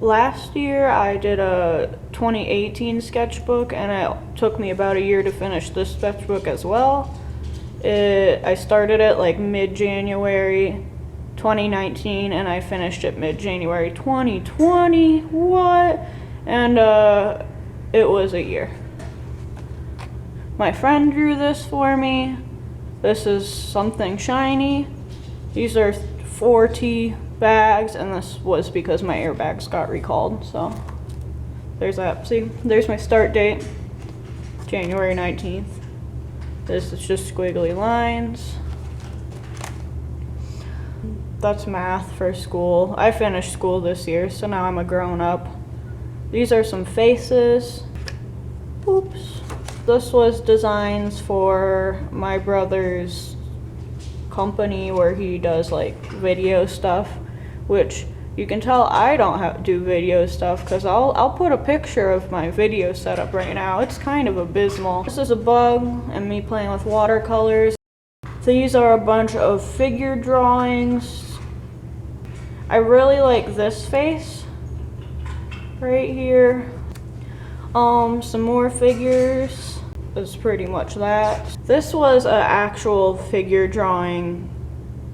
Last year I did a 2018 sketchbook, and it took me about a year to finish this sketchbook as well. I started it like mid-January 2019, and I finished it mid-January 2020. What? And it was a year. My friend drew this for me. This is something shiny. These are 4T bags, and this was because my airbags got recalled, so there's that. See, there's my start date, January 19th. This is just squiggly lines. That's math for school. I finished school this year, so now I'm a grown-up. These are some faces. Oops. This was designs for my brother's company where he does like video stuff, which you can tell I don't do video stuff because I'll put a picture of my video setup right now. It's kind of abysmal. This is a bug and me playing with watercolors. These are a bunch of figure drawings. I really like this face right here. Some more figures. Is pretty much that. This was an actual figure drawing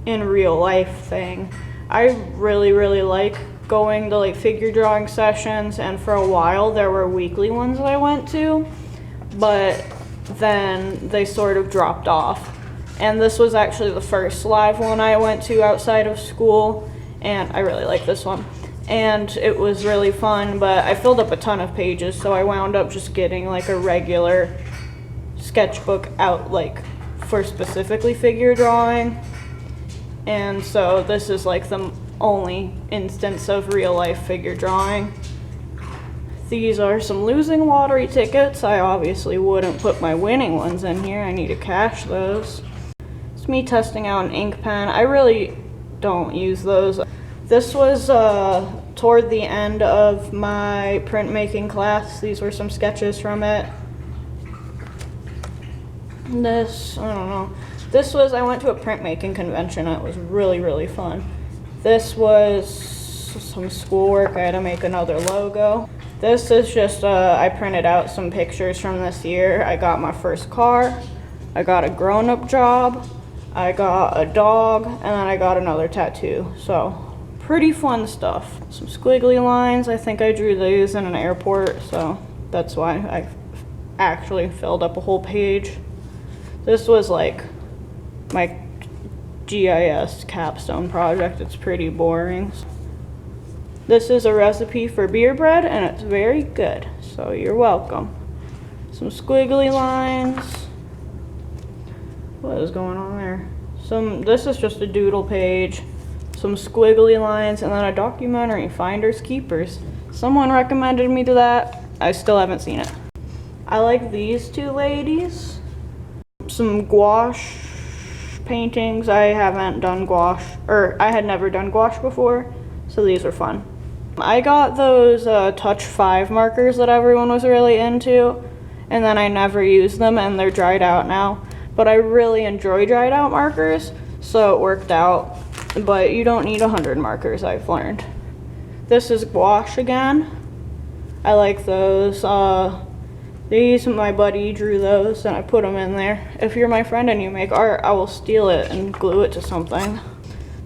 in real life thing. I really like going to like figure drawing sessions, and for a while there were weekly ones that I went to, but then they sort of dropped off. And this was actually the first live one I went to outside of school, and I really like this one. And it was really fun, but I filled up a ton of pages, so I wound up just getting like a regular sketchbook out like for specifically figure drawing. And so this is like the only instance of real life figure drawing. These are some losing lottery tickets. I obviously wouldn't put my winning ones in here. I need to cash those. It's me testing out an ink pen. I really don't use those. This was toward the end of my printmaking class. These were some sketches from it. This, I don't know. This was, I went to a printmaking convention. It was really fun. This was some schoolwork. I had to make another logo. This is just, I printed out some pictures from this year. I got my first car. I got a grown-up job. I got a dog, and then I got another tattoo. So, pretty fun stuff. Some squiggly lines. I think I drew these in an airport, so that's why I actually filled up a whole page. This was like my GIS capstone project. It's pretty boring. This is a recipe for beer bread, and it's very good, so you're welcome. Some squiggly lines. What is going on there? This is just a doodle page. Some squiggly lines, and then a documentary, Finders Keepers. Someone recommended me to that. I still haven't seen it. I like these two ladies. Some gouache paintings. I haven't done gouache, or I had never done gouache before, so these are fun. I got those Touch 5 markers that everyone was really into, and then I never used them, and they're dried out now. But I really enjoy dried out markers, so it worked out. But you don't need 100 markers, I've learned. This is gouache again. I like those. These, my buddy drew those, and I put them in there. If you're my friend and you make art, I will steal it and glue it to something.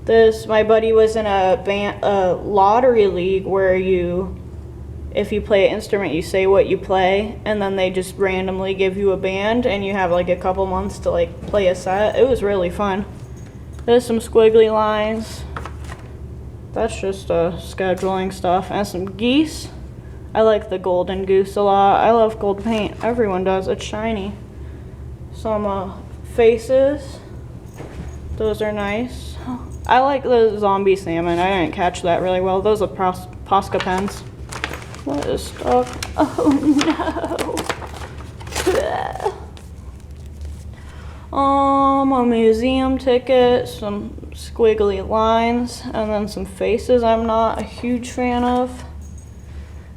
This, my buddy was in a lottery league where if you play an instrument, you say what you play, and then they just randomly give you a band, and you have like a couple months to like play a set. It was really fun. There's some squiggly lines. That's just scheduling stuff, and some geese. I like the golden goose a lot. I love gold paint. Everyone does. It's shiny. Some faces. Those are nice. I like the zombie salmon. I didn't catch that really well. Those are Posca pens. What is stuck? Oh no. A museum ticket, some squiggly lines, and then some faces I'm not a huge fan of.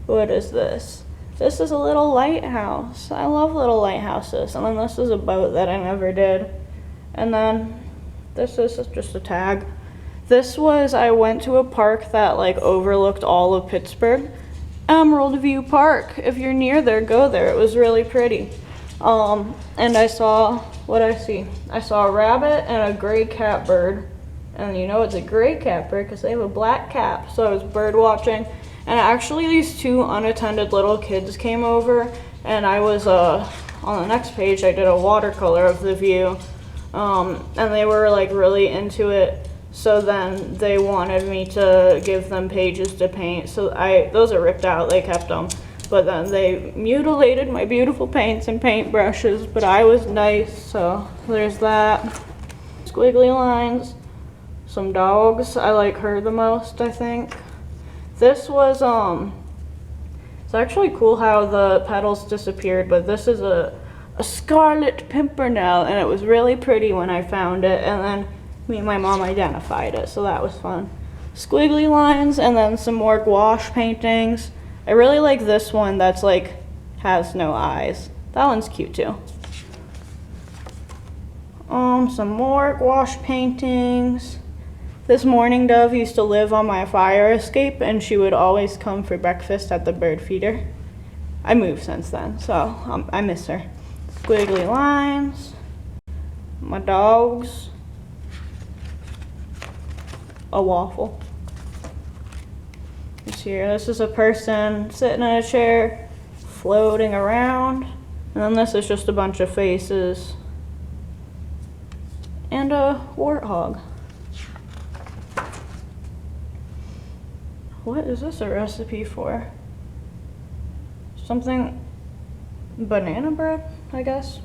What is this? This is a little lighthouse. I love little lighthouses. And then this is a boat that I never did. And then this is just a tag. This was, I went to a park that like overlooked all of Pittsburgh. Emerald View Park. If you're near there, go there. It was really pretty. And I saw, what I see? I saw a rabbit and a gray catbird. And you know it's a gray catbird because they have a black cap. So I was bird watching. And actually these two unattended little kids came over. And I was, on the next page, I did a watercolor of the view. And they were like really into it. So then they wanted me to give them pages to paint. So those are ripped out, they kept them. But then they mutilated my beautiful paints and paintbrushes, but I was nice, so there's that. Squiggly lines, some dogs. I like her the most, I think. This was, it's actually cool how the petals disappeared, but this is a scarlet pimpernel, and it was really pretty when I found it, and then me and my mom identified it, so that was fun. Squiggly lines, and then some more gouache paintings. I really like this one that's like, has no eyes. That one's cute too. Some more gouache paintings. This mourning dove used to live on my fire escape, and she would always come for breakfast at the bird feeder. I moved since then, so I miss her. Squiggly lines. My dogs. A waffle. Here, this is a person sitting in a chair, floating around, and then this is just a bunch of faces, and a warthog. What is this a recipe for? Something, banana bread, I guess?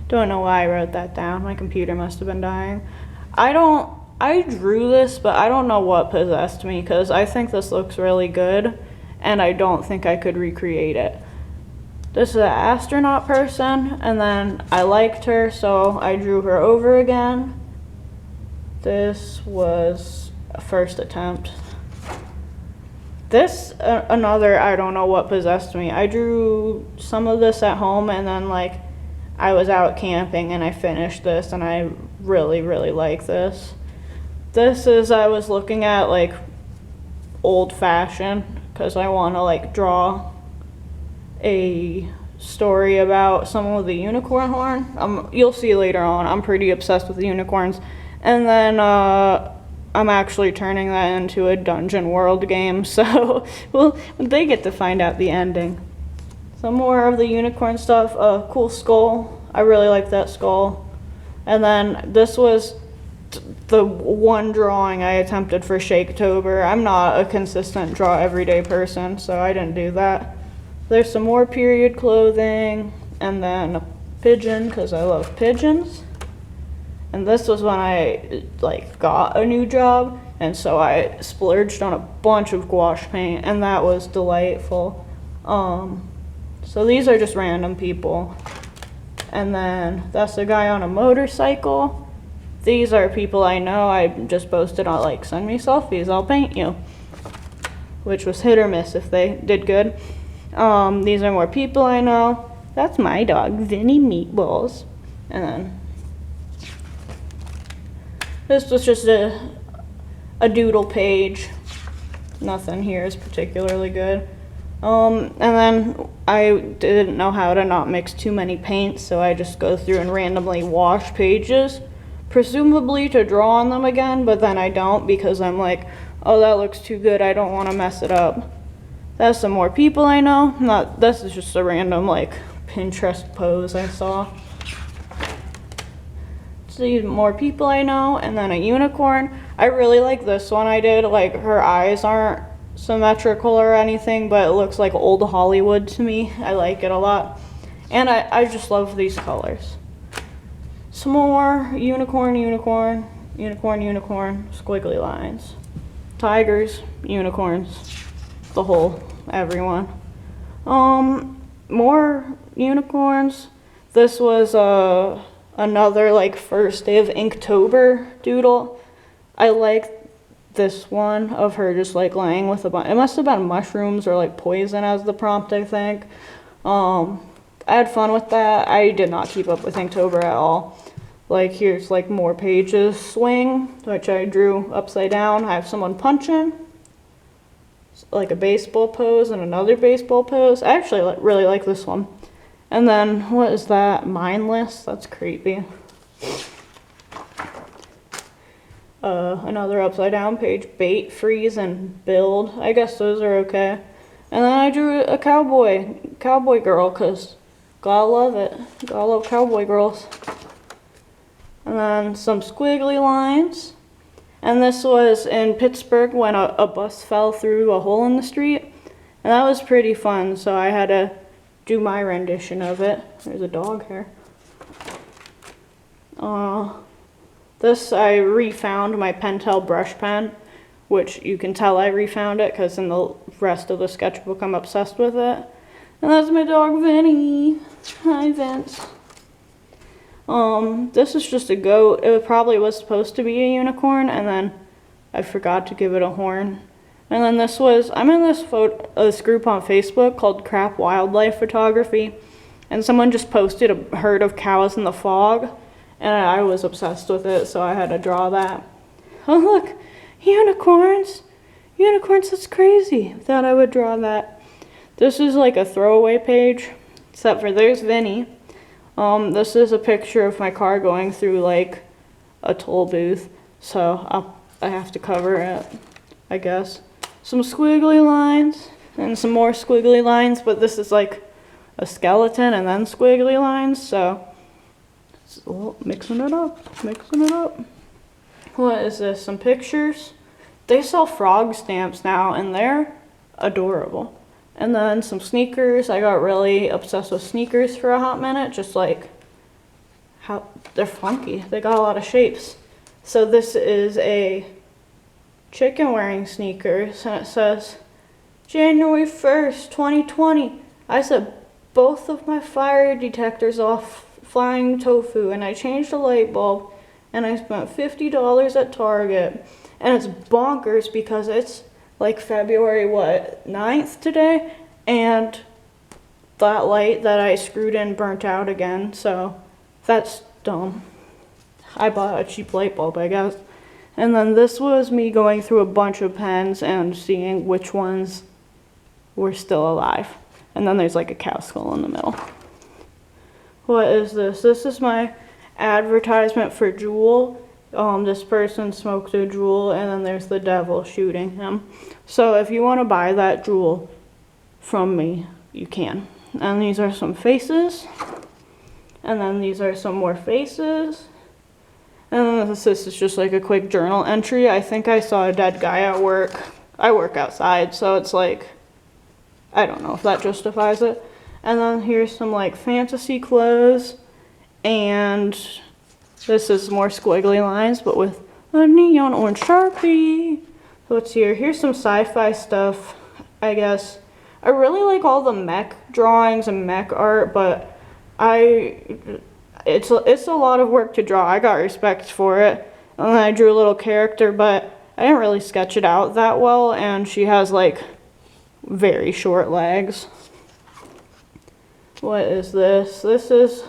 Don't know why I wrote that down. My computer must have been dying. I drew this, but I don't know what possessed me because I think this looks really good and I don't think I could recreate it. This is an astronaut person, and then I liked her, so I drew her over again. This was a first attempt. This, another, I don't know what possessed me. I drew some of this at home, and then like I was out camping and I finished this, and I really, really like this. This is, I was looking at like old fashioned because I want to like draw a story about someone with a unicorn horn. You'll see later on, I'm pretty obsessed with unicorns. And then I'm actually turning that into a Dungeon World game, so well, they get to find out the ending. Some more of the unicorn stuff, a cool skull. I really like that skull. And then this was the one drawing I attempted for Shaketober. I'm not a consistent draw everyday person, so I didn't do that. There's some more period clothing, and then a pigeon, because I love pigeons. And this was when I like got a new job, and so I splurged on a bunch of gouache paint, and that was delightful. So these are just random people. And then that's a guy on a motorcycle. These are people I know. I just posted on like, send me selfies, I'll paint you. Which was hit or miss if they did good. These are more people I know. That's my dog, Vinny Meatballs. And then this was just a doodle page. Nothing here is particularly good. And then I didn't know how to not mix too many paints, so I just go through and randomly wash pages, presumably to draw on them again, but then I don't because I'm like, oh, that looks too good, I don't want to mess it up. That's some more people I know. This is just a random like Pinterest pose I saw. See more people I know, and then a unicorn. I really like this one I did. Like, her eyes aren't symmetrical or anything, but it looks like old Hollywood to me. I like it a lot. And I just love these colors. Some more unicorn, unicorn, unicorn, unicorn, squiggly lines. Tigers, unicorns, the whole, everyone. More unicorns. This was another like first day of Inktober doodle. I like this one of her just like laying with a bunch. It must have been mushrooms or like poison as the prompt, I think. I had fun with that. I did not keep up with Inktober at all. Like here's like more pages swing, which I drew upside down. I have someone punching, like a baseball pose and another baseball pose. I actually really like this one. And then what is that? Mindless? That's creepy. Another upside down page. Bait, freeze, and build. I guess those are okay. And then I drew a cowboy girl, because gotta love it. Gotta love cowboy girls. And then some squiggly lines. And this was in Pittsburgh when a bus fell through a hole in the street. And that was pretty fun, so I had to do my rendition of it. There's a dog here. This, I refound my Pentel brush pen, which you can tell I refound it because in the rest of the sketchbook I'm obsessed with it. And that's my dog Vinny. Hi Vince. This is just a goat. It probably was supposed to be a unicorn, and then I forgot to give it a horn. And then this was, I'm in this group on Facebook called Crap Wildlife Photography, and someone just posted a herd of cows in the fog, and I was obsessed with it, so I had to draw that. Oh look, unicorns! Unicorns, that's crazy. Thought I would draw that. This is like a throwaway page, except for there's Vinny. This is a picture of my car going through like a toll booth, so I have to cover it, I guess. Some squiggly lines and some more squiggly lines, but this is like a skeleton and then squiggly lines, so mixing it up. What is this? Some pictures. They sell frog stamps now and they're adorable. And then some sneakers. I got really obsessed with sneakers for a hot minute, just like how they're funky. They got a lot of shapes. So this is a chicken wearing sneakers, and it says January 1st, 2020. I set both of my fire detectors off flying tofu, and I changed the light bulb, and I spent $50 at Target. And it's bonkers because it's like February 9th today, and that light that I screwed in burnt out again, so that's dumb. I bought a cheap light bulb, I guess. And then this was me going through a bunch of pens and seeing which ones were still alive. And then there's like a cow skull in the middle. What is this? This is my advertisement for Juul. This person smoked a Juul, and then there's the devil shooting him. So if you want to buy that Juul from me, you can. And these are some faces. And then these are some more faces. And then this is just like a quick journal entry. I think I saw a dead guy at work. I work outside, so it's like, I don't know if that justifies it. And then here's some like fantasy clothes. And this is more squiggly lines, but with a neon orange Sharpie. So what's here? Here's some sci-fi stuff, I guess. I really like all the mech drawings and mech art, but it's a lot of work to draw. I got respect for it. And then I drew a little character, but I didn't really sketch it out that well, and she has like very short legs. What is this? This is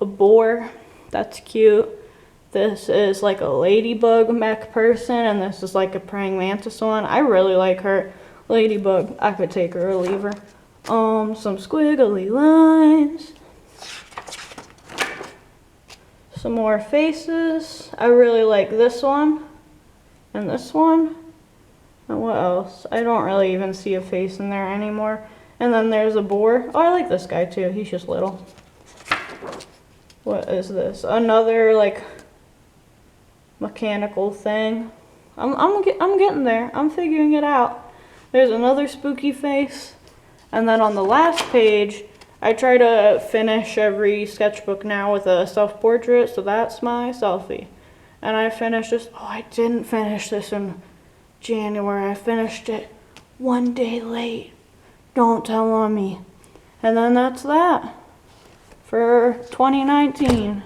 a boar. That's cute. This is like a ladybug mech person, and this is like a praying mantis one. I really like her. Ladybug, I could take her or leave her. Some squiggly lines. Some more faces. I really like this one and this one. And what else? I don't really even see a face in there anymore. And then there's a boar. Oh, I like this guy too. He's just little. What is this? Another like mechanical thing. I'm getting there. I'm figuring it out. There's another spooky face. And then on the last page, I try to finish every sketchbook now with a self-portrait, so that's my selfie. And I finished this. Oh, I didn't finish this in January. I finished it one day late. Don't tell on me. And then that's that for 2019.